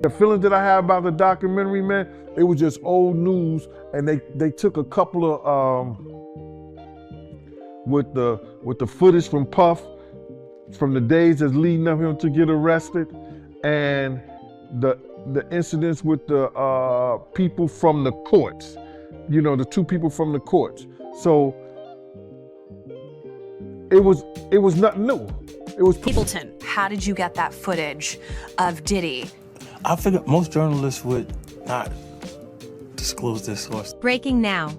The feelings that I had about the documentary, man, it was just old news, and they took a couple of with the footage from Puff from the days that's leading up him to get arrested, and the incidents with the people from the courts, you know, the two people from the courts. So it was nothing new. It was Ableton. How did you get that footage of Diddy? I figured most journalists would not disclose their source. Breaking now.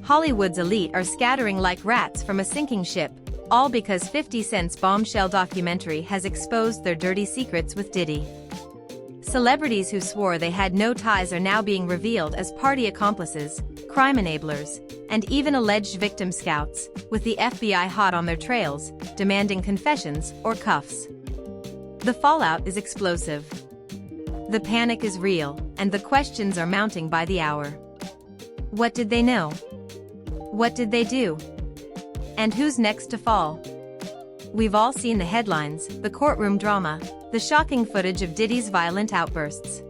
Hollywood's elite are scattering like rats from a sinking ship, all because 50 Cent's Bombshell documentary has exposed their dirty secrets with Diddy. Celebrities who swore they had no ties are now being revealed as party accomplices, crime enablers, and even alleged victim scouts, with the FBI hot on their trails, demanding confessions or cuffs. The fallout is explosive. The panic is real, and the questions are mounting by the hour. What did they know? What did they do? And who's next to fall? We've all seen the headlines, the courtroom drama, the shocking footage of Diddy's violent outbursts.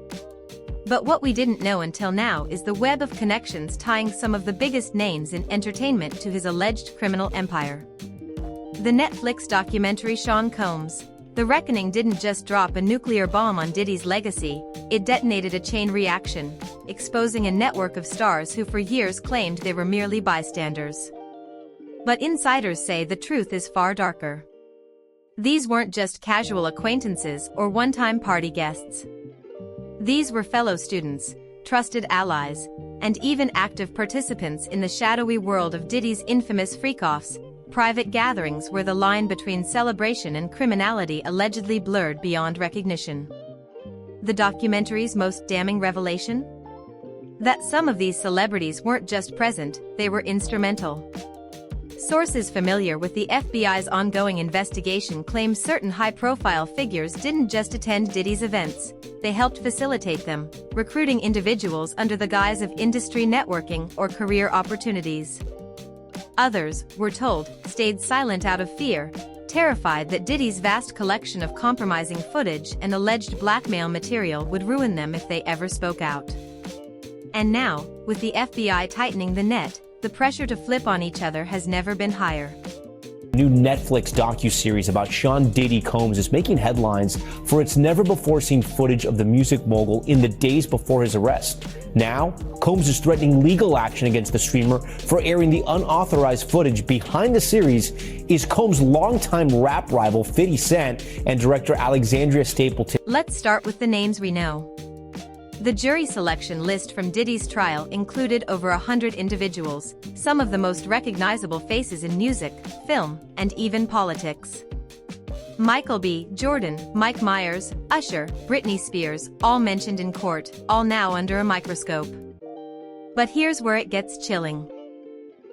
But what we didn't know until now is the web of connections tying some of the biggest names in entertainment to his alleged criminal empire. The Netflix documentary Sean Combs, The Reckoning didn't just drop a nuclear bomb on Diddy's legacy, it detonated a chain reaction, exposing a network of stars who for years claimed they were merely bystanders. But insiders say the truth is far darker. These weren't just casual acquaintances or one-time party guests. These were fellow students, trusted allies, and even active participants in the shadowy world of Diddy's infamous freak-offs, private gatherings where the line between celebration and criminality allegedly blurred beyond recognition. The documentary's most damning revelation? That some of these celebrities weren't just present, they were instrumental. Sources familiar with the FBI's ongoing investigation claim certain high-profile figures didn't just attend Diddy's events, they helped facilitate them, recruiting individuals under the guise of industry networking or career opportunities. Others, we're told, stayed silent out of fear, terrified that Diddy's vast collection of compromising footage and alleged blackmail material would ruin them if they ever spoke out. And now, with the FBI tightening the net, the pressure to flip on each other has never been higher. New Netflix docuseries about Sean Diddy Combs is making headlines for its never-before-seen footage of the music mogul in the days before his arrest. Now, Combs is threatening legal action against the streamer for airing the unauthorized footage. Behind the series is Combs' longtime rap rival 50 Cent and director Alexandria Stapleton. Let's start with the names we know. The jury selection list from Diddy's trial included over 100 individuals, some of the most recognizable faces in music, film, and even politics. Michael B. Jordan, Mike Myers, Usher, Britney Spears, all mentioned in court, all now under a microscope. But here's where it gets chilling.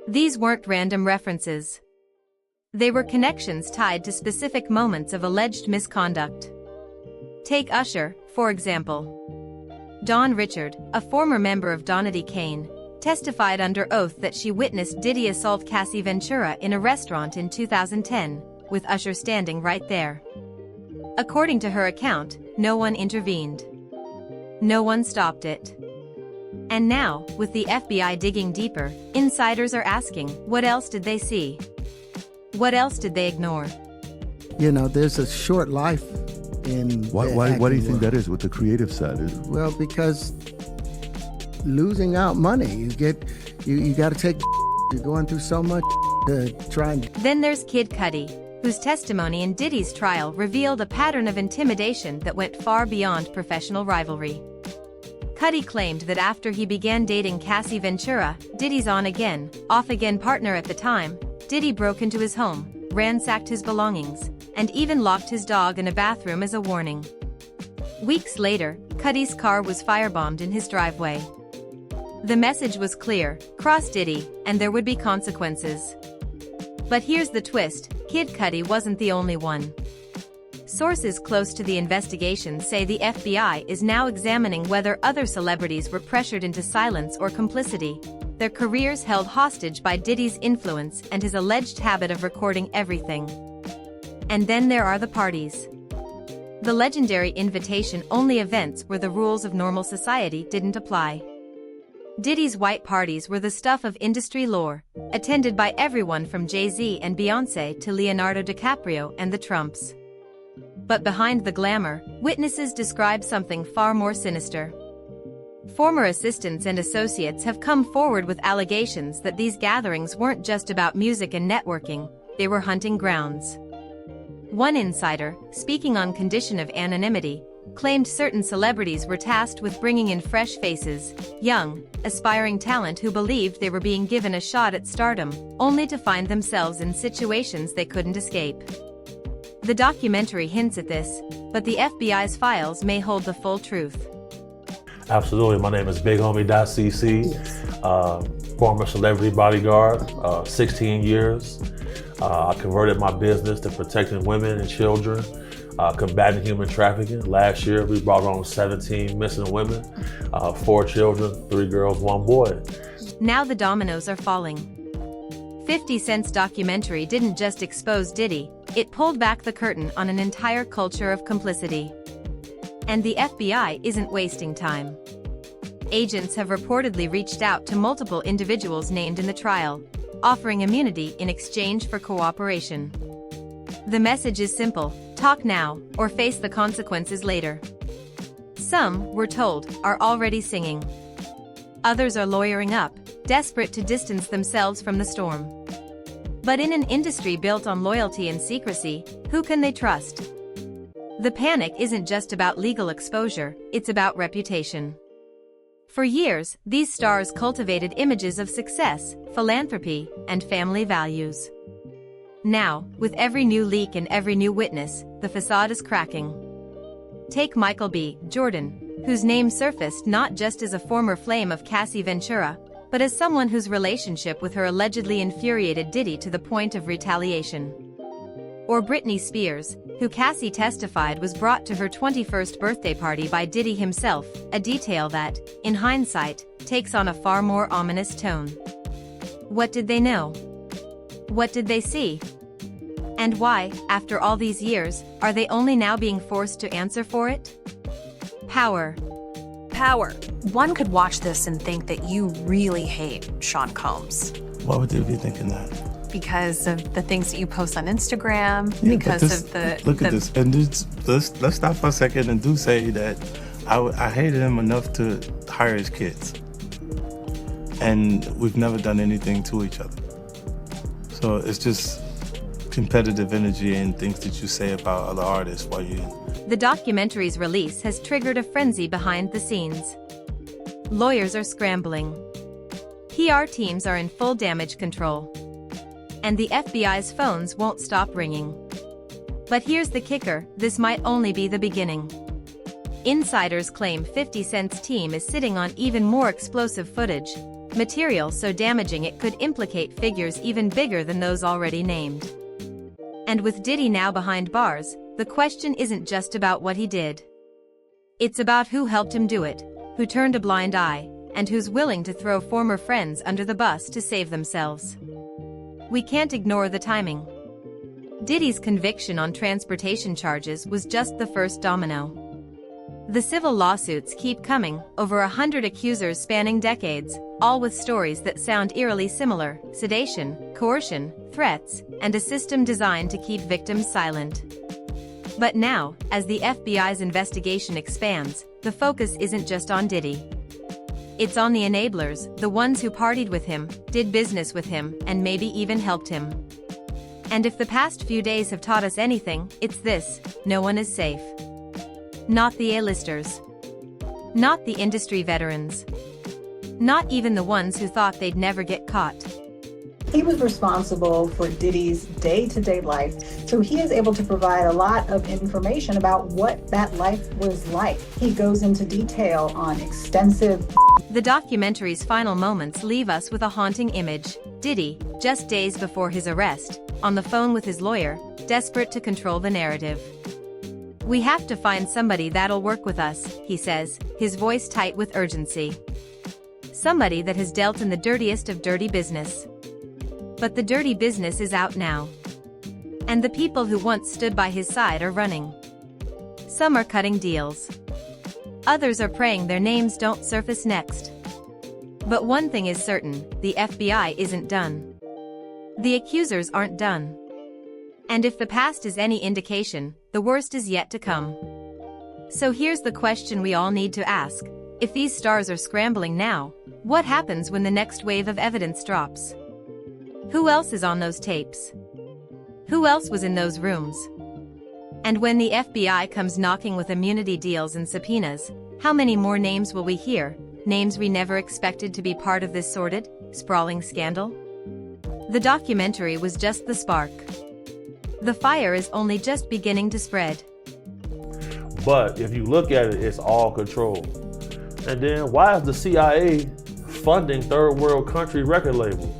These weren't random references. They were connections tied to specific moments of alleged misconduct. Take Usher, for example. Dawn Richard, a former member of Donity Kane, testified under oath that she witnessed Diddy assault Cassie Ventura in a restaurant in 2010, with Usher standing right there. According to her account, no one intervened. No one stopped it. And now, with the FBI digging deeper, insiders are asking, what else did they see? What else did they ignore? You know, there's a short life in Why do you think that is with the creative side? Well, because losing out money, you got to take, you're going through so much to try and... Then there's Kid Cudi, whose testimony in Diddy's trial revealed a pattern of intimidation that went far beyond professional rivalry. Cudi claimed that after he began dating Cassie Ventura, Diddy's on-again, off-again partner at the time, Diddy broke into his home, ransacked his belongings, and even locked his dog in a bathroom as a warning. Weeks later, Cudi's car was firebombed in his driveway. The message was clear: cross Diddy, and there would be consequences. But here's the twist: Kid Cudi wasn't the only one. Sources close to the investigation say the FBI is now examining whether other celebrities were pressured into silence or complicity, their careers held hostage by Diddy's influence and his alleged habit of recording everything. And then there are the parties. the legendary invitation-only events where the rules of normal society didn't apply. Diddy's white parties were the stuff of industry lore, attended by everyone from Jay-Z and Beyoncé to Leonardo DiCaprio and the Trumps. But behind the glamour, witnesses describe something far more sinister. Former assistants and associates have come forward with allegations that these gatherings weren't just about music and networking, they were hunting grounds. One insider, speaking on condition of anonymity, claimed certain celebrities were tasked with bringing in fresh faces, young, aspiring talent who believed they were being given a shot at stardom, only to find themselves in situations they couldn't escape. The documentary hints at this, but the FBI's files may hold the full truth. Absolutely. My name is BigHomie.cc, former celebrity bodyguard, 16 years. I converted my business to protecting women and children, combating human trafficking. Last year, we brought on 17 missing women, 4 children, 3 girls, 1 boy. Now the dominoes are falling. 50 Cent's documentary didn't just expose Diddy, it pulled back the curtain on an entire culture of complicity. And the FBI isn't wasting time. Agents have reportedly reached out to multiple individuals named in the trial, offering immunity in exchange for cooperation. The message is simple: talk now, or face the consequences later. Some, we're told, are already singing. Others are lawyering up, desperate to distance themselves from the storm. But in an industry built on loyalty and secrecy, who can they trust? The panic isn't just about legal exposure, it's about reputation. For years, these stars cultivated images of success, philanthropy, and family values. Now, with every new leak and every new witness, the facade is cracking. Take Michael B. Jordan, whose name surfaced not just as a former flame of Cassie Ventura, but as someone whose relationship with her allegedly infuriated Diddy to the point of retaliation. Or Britney Spears, who Cassie testified was brought to her 21st birthday party by Diddy himself, a detail that, in hindsight, takes on a far more ominous tone. What did they know? What did they see? And why, after all these years, are they only now being forced to answer for it? Power. Power. One could watch this and think that you really hate Sean Combs. Why would they be thinking that? Because of the things that you post on Instagram, Yeah, because but this, of the... Look at this, and let's stop for a second and do say that I hated him enough to hire his kids. And we've never done anything to each other. So it's just competitive energy and things that you say about other artists while you... The documentary's release has triggered a frenzy behind the scenes. Lawyers are scrambling. PR teams are in full damage control. And the FBI's phones won't stop ringing. But here's the kicker, this might only be the beginning. Insiders claim 50 Cent's team is sitting on even more explosive footage, material so damaging it could implicate figures even bigger than those already named. And with Diddy now behind bars, the question isn't just about what he did. It's about who helped him do it, who turned a blind eye, and who's willing to throw former friends under the bus to save themselves. We can't ignore the timing. Diddy's conviction on transportation charges was just the first domino. The civil lawsuits keep coming, over 100 accusers spanning decades, all with stories that sound eerily similar: sedation, coercion, threats, and a system designed to keep victims silent. But now, as the FBI's investigation expands, the focus isn't just on Diddy. It's on the enablers, the ones who partied with him, did business with him, and maybe even helped him. And if the past few days have taught us anything, it's this: no one is safe. Not the A-listers. Not the industry veterans. Not even the ones who thought they'd never get caught. He was responsible for Diddy's day-to-day life, so he is able to provide a lot of information about what that life was like. He goes into detail on extensive... The documentary's final moments leave us with a haunting image: Diddy, just days before his arrest, on the phone with his lawyer, desperate to control the narrative. "We have to find somebody that'll work with us," he says, his voice tight with urgency. Somebody that has dealt in the dirtiest of dirty business. But the dirty business is out now. And the people who once stood by his side are running. Some are cutting deals. Others are praying their names don't surface next. But one thing is certain, the FBI isn't done. The accusers aren't done. And if the past is any indication, the worst is yet to come. So here's the question we all need to ask. If these stars are scrambling now, what happens when the next wave of evidence drops? Who else is on those tapes? Who else was in those rooms? And when the FBI comes knocking with immunity deals and subpoenas, how many more names will we hear? Names we never expected to be part of this sordid, sprawling scandal? The documentary was just the spark. The fire is only just beginning to spread. But if you look at it, it's all controlled. And then why is the CIA funding third world country record labels?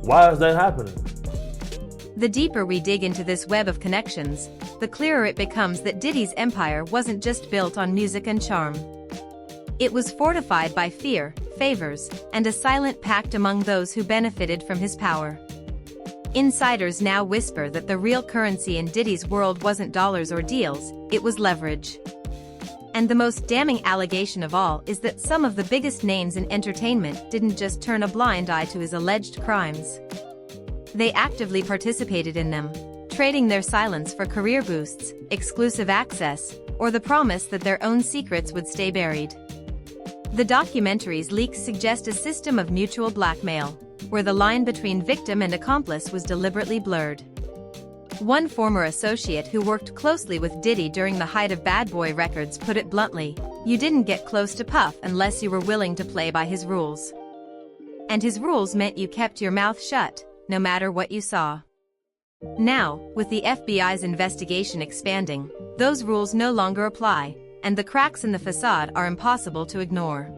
Why is that happening? The deeper we dig into this web of connections, the clearer it becomes that Diddy's empire wasn't just built on music and charm. It was fortified by fear, favors, and a silent pact among those who benefited from his power. Insiders now whisper that the real currency in Diddy's world wasn't dollars or deals, it was leverage. And the most damning allegation of all is that some of the biggest names in entertainment didn't just turn a blind eye to his alleged crimes. They actively participated in them, trading their silence for career boosts, exclusive access, or the promise that their own secrets would stay buried. The documentary's leaks suggest a system of mutual blackmail, where the line between victim and accomplice was deliberately blurred. One former associate who worked closely with Diddy during the height of Bad Boy Records put it bluntly, "You didn't get close to Puff unless you were willing to play by his rules. And his rules meant you kept your mouth shut, no matter what you saw." Now, with the FBI's investigation expanding, those rules no longer apply, and the cracks in the facade are impossible to ignore.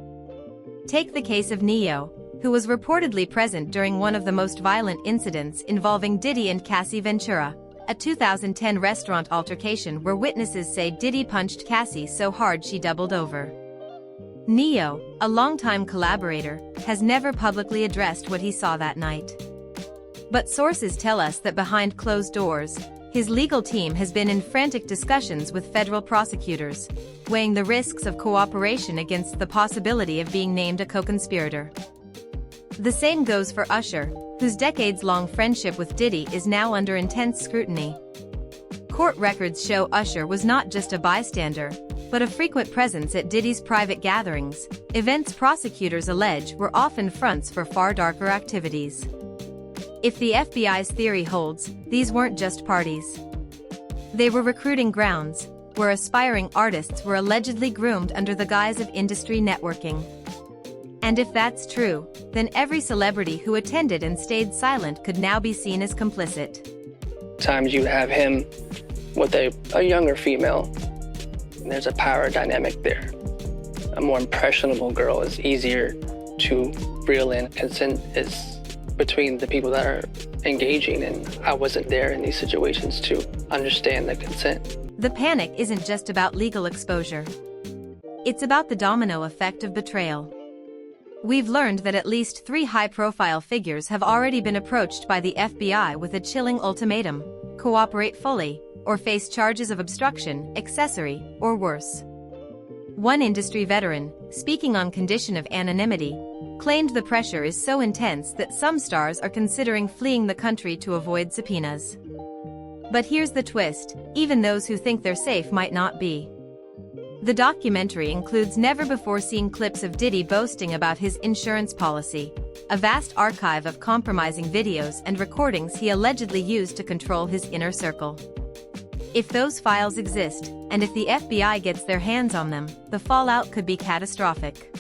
Take the case of Neo, who was reportedly present during one of the most violent incidents involving Diddy and Cassie Ventura, a 2010 restaurant altercation where witnesses say Diddy punched Cassie so hard she doubled over. Neo, a longtime collaborator, has never publicly addressed what he saw that night. But sources tell us that behind closed doors, his legal team has been in frantic discussions with federal prosecutors, weighing the risks of cooperation against the possibility of being named a co-conspirator. The same goes for Usher, whose decades-long friendship with Diddy is now under intense scrutiny. Court records show Usher was not just a bystander, but a frequent presence at Diddy's private gatherings, events prosecutors allege were often fronts for far darker activities. If the FBI's theory holds, these weren't just parties. They were recruiting grounds, where aspiring artists were allegedly groomed under the guise of industry networking. And if that's true, then every celebrity who attended and stayed silent could now be seen as complicit. Times you have him with a younger female, and there's a power dynamic there. A more impressionable girl is easier to reel in. Consent is between the people that are engaging, and I wasn't there in these situations to understand the consent. The panic isn't just about legal exposure. It's about the domino effect of betrayal. We've learned that at least 3 high-profile figures have already been approached by the FBI with a chilling ultimatum: cooperate fully, or face charges of obstruction, accessory, or worse. One industry veteran, speaking on condition of anonymity, claimed the pressure is so intense that some stars are considering fleeing the country to avoid subpoenas. But here's the twist: even those who think they're safe might not be. The documentary includes never-before-seen clips of Diddy boasting about his insurance policy, a vast archive of compromising videos and recordings he allegedly used to control his inner circle. If those files exist, and if the FBI gets their hands on them, the fallout could be catastrophic.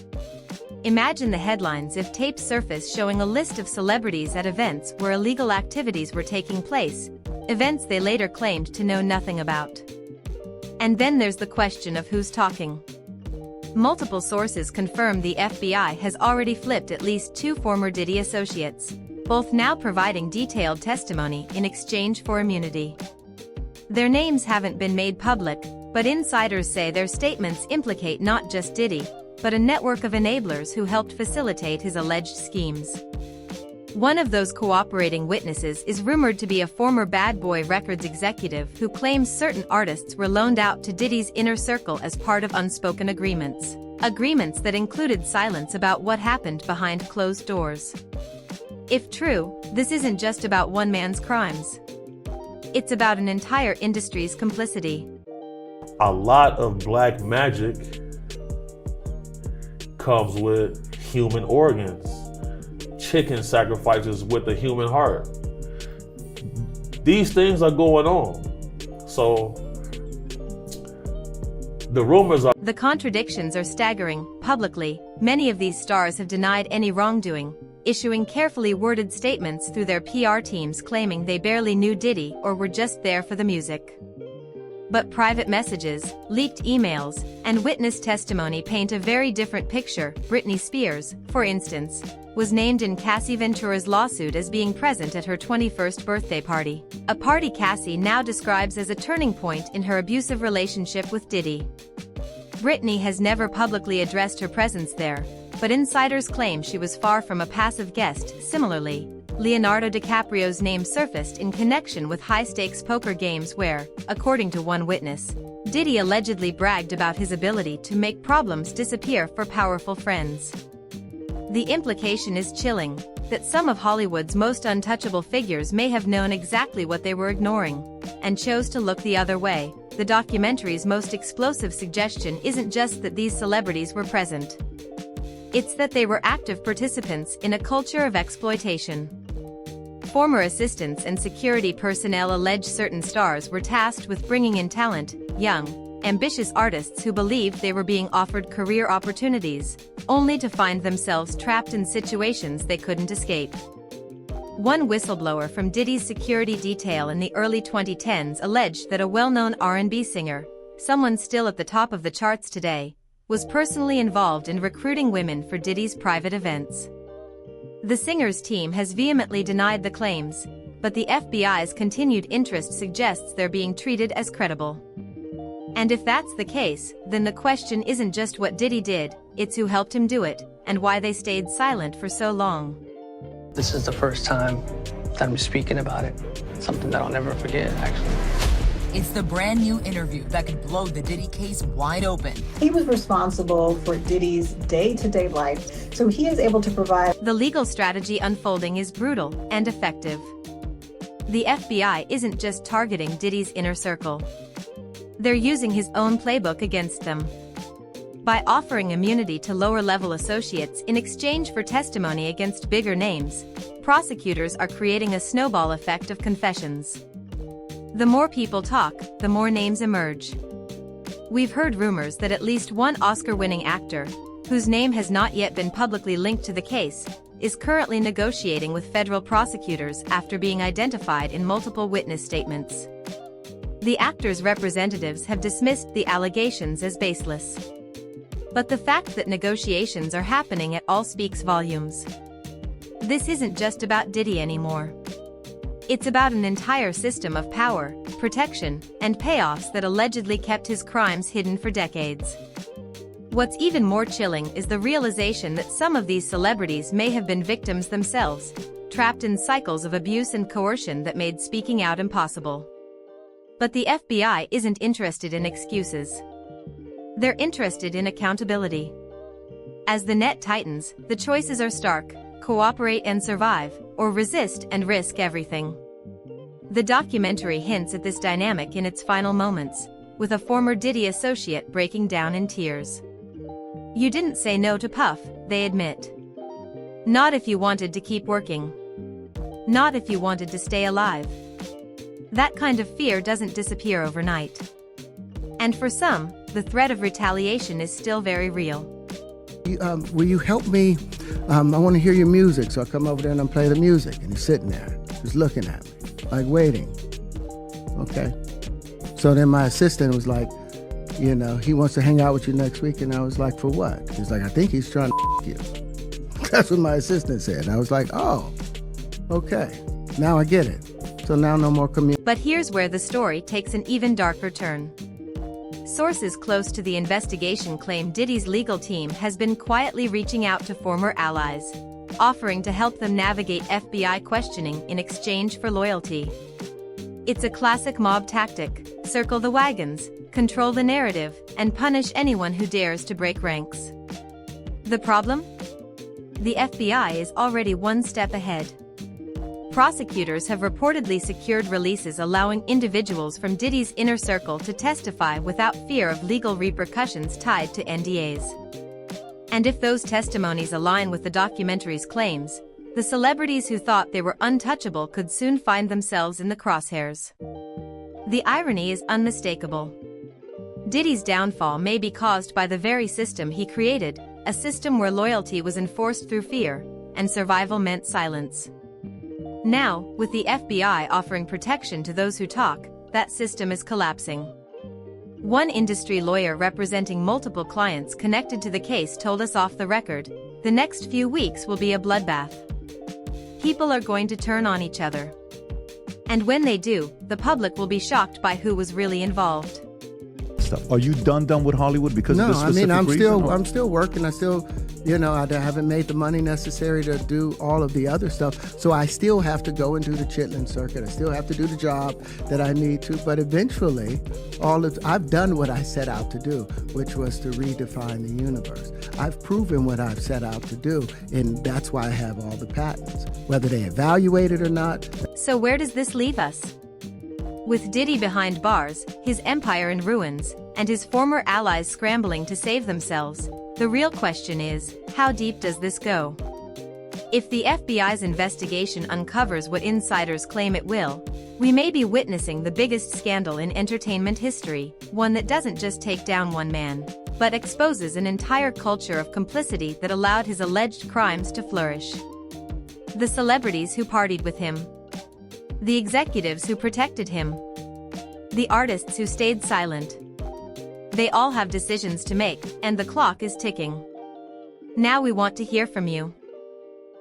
Imagine the headlines if tapes surface showing a list of celebrities at events where illegal activities were taking place, events they later claimed to know nothing about. And then there's the question of who's talking. Multiple sources confirm the FBI has already flipped at least 2 former Diddy associates, both now providing detailed testimony in exchange for immunity. Their names haven't been made public, but insiders say their statements implicate not just Diddy, but a network of enablers who helped facilitate his alleged schemes. One of those cooperating witnesses is rumored to be a former Bad Boy Records executive who claims certain artists were loaned out to Diddy's inner circle as part of unspoken agreements. Agreements that included silence about what happened behind closed doors. If true, this isn't just about one man's crimes. It's about an entire industry's complicity. A lot of black magic comes with human organs. Chicken sacrifices with a human heart. These things are going on. So the rumors are... The contradictions are staggering. Publicly, many of these stars have denied any wrongdoing, issuing carefully worded statements through their PR teams claiming they barely knew Diddy or were just there for the music. But private messages, leaked emails, and witness testimony paint a very different picture. Britney Spears, for instance, was named in Cassie Ventura's lawsuit as being present at her 21st birthday party, a party Cassie now describes as a turning point in her abusive relationship with Diddy. Britney has never publicly addressed her presence there, but insiders claim she was far from a passive guest. Similarly, Leonardo DiCaprio's name surfaced in connection with high-stakes poker games where, according to one witness, Diddy allegedly bragged about his ability to make problems disappear for powerful friends. The implication is chilling, that some of Hollywood's most untouchable figures may have known exactly what they were ignoring, and chose to look the other way. The documentary's most explosive suggestion isn't just that these celebrities were present. It's that they were active participants in a culture of exploitation. Former assistants and security personnel allege certain stars were tasked with bringing in talent, young, ambitious artists who believed they were being offered career opportunities, only to find themselves trapped in situations they couldn't escape. One whistleblower from Diddy's security detail in the early 2010s alleged that a well-known R&B singer, someone still at the top of the charts today, was personally involved in recruiting women for Diddy's private events. The singer's team has vehemently denied the claims, but the FBI's continued interest suggests they're being treated as credible. And if that's the case, then the question isn't just what Diddy did, it's who helped him do it, and why they stayed silent for so long. This is the first time that I'm speaking about it. Something that I'll never forget, actually. It's the brand new interview that could blow the Diddy case wide open. He was responsible for Diddy's day-to-day life, so he is able to provide... The legal strategy unfolding is brutal and effective. The FBI isn't just targeting Diddy's inner circle. They're using his own playbook against them. By offering immunity to lower-level associates in exchange for testimony against bigger names, prosecutors are creating a snowball effect of confessions. The more people talk, the more names emerge. We've heard rumors that at least one Oscar-winning actor, whose name has not yet been publicly linked to the case, is currently negotiating with federal prosecutors after being identified in multiple witness statements. The actor's representatives have dismissed the allegations as baseless. But the fact that negotiations are happening at all speaks volumes. This isn't just about Diddy anymore. It's about an entire system of power, protection, and payoffs that allegedly kept his crimes hidden for decades. What's even more chilling is the realization that some of these celebrities may have been victims themselves, trapped in cycles of abuse and coercion that made speaking out impossible. But the FBI isn't interested in excuses. They're interested in accountability. As the net tightens, the choices are stark: cooperate and survive, or resist and risk everything. The documentary hints at this dynamic in its final moments, with a former Diddy associate breaking down in tears. "You didn't say no to Puff," they admit. "Not if you wanted to keep working. Not if you wanted to stay alive." That kind of fear doesn't disappear overnight. And for some, the threat of retaliation is still very real. Will you help me? I want to hear your music, so I come over there and I play the music. And he's sitting there, just looking at me, like waiting. Okay. So then my assistant was like, you know, he wants to hang out with you next week. And I was like, for what? He's like, I think he's trying to you. That's what my assistant said. And I was like, oh, okay. Now I get it. So now no more community. But here's where the story takes an even darker turn. Sources close to the investigation claim Diddy's legal team has been quietly reaching out to former allies, offering to help them navigate FBI questioning in exchange for loyalty. It's a classic mob tactic: circle the wagons, control the narrative, and punish anyone who dares to break ranks. The problem? The FBI is already one step ahead. Prosecutors have reportedly secured releases allowing individuals from Diddy's inner circle to testify without fear of legal repercussions tied to NDAs. And if those testimonies align with the documentary's claims, the celebrities who thought they were untouchable could soon find themselves in the crosshairs. The irony is unmistakable. Diddy's downfall may be caused by the very system he created, a system where loyalty was enforced through fear, and survival meant silence. Now, with the FBI offering protection to those who talk, that system is collapsing. One industry lawyer representing multiple clients connected to the case told us off the record, the next few weeks will be a bloodbath. People are going to turn on each other. And when they do, the public will be shocked by who was really involved. Are you done with Hollywood because of this specific I'm reason? still working. I still, I haven't made the money necessary to do all of the other stuff. So I still have to go and do the chitlin circuit. I still have to do the job that I need to. But eventually, I've done what I set out to do, which was to redefine the universe. I've proven what I've set out to do, and that's why I have all the patents, whether they evaluate it or not. So where does this leave us? With Diddy behind bars, his empire in ruins, and his former allies scrambling to save themselves, the real question is, how deep does this go? If the FBI's investigation uncovers what insiders claim it will, we may be witnessing the biggest scandal in entertainment history, one that doesn't just take down one man, but exposes an entire culture of complicity that allowed his alleged crimes to flourish. The celebrities who partied with him, the executives who protected him, the artists who stayed silent. They all have decisions to make, and the clock is ticking. Now we want to hear from you.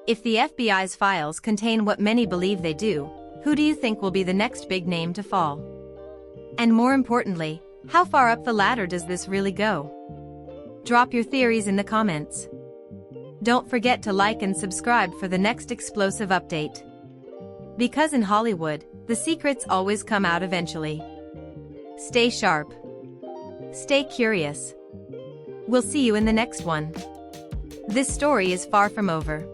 If the FBI's files contain what many believe they do, who do you think will be the next big name to fall? And more importantly, how far up the ladder does this really go? Drop your theories in the comments. Don't forget to like and subscribe for the next explosive update. Because in Hollywood, the secrets always come out eventually. Stay sharp. Stay curious. We'll see you in the next one. This story is far from over.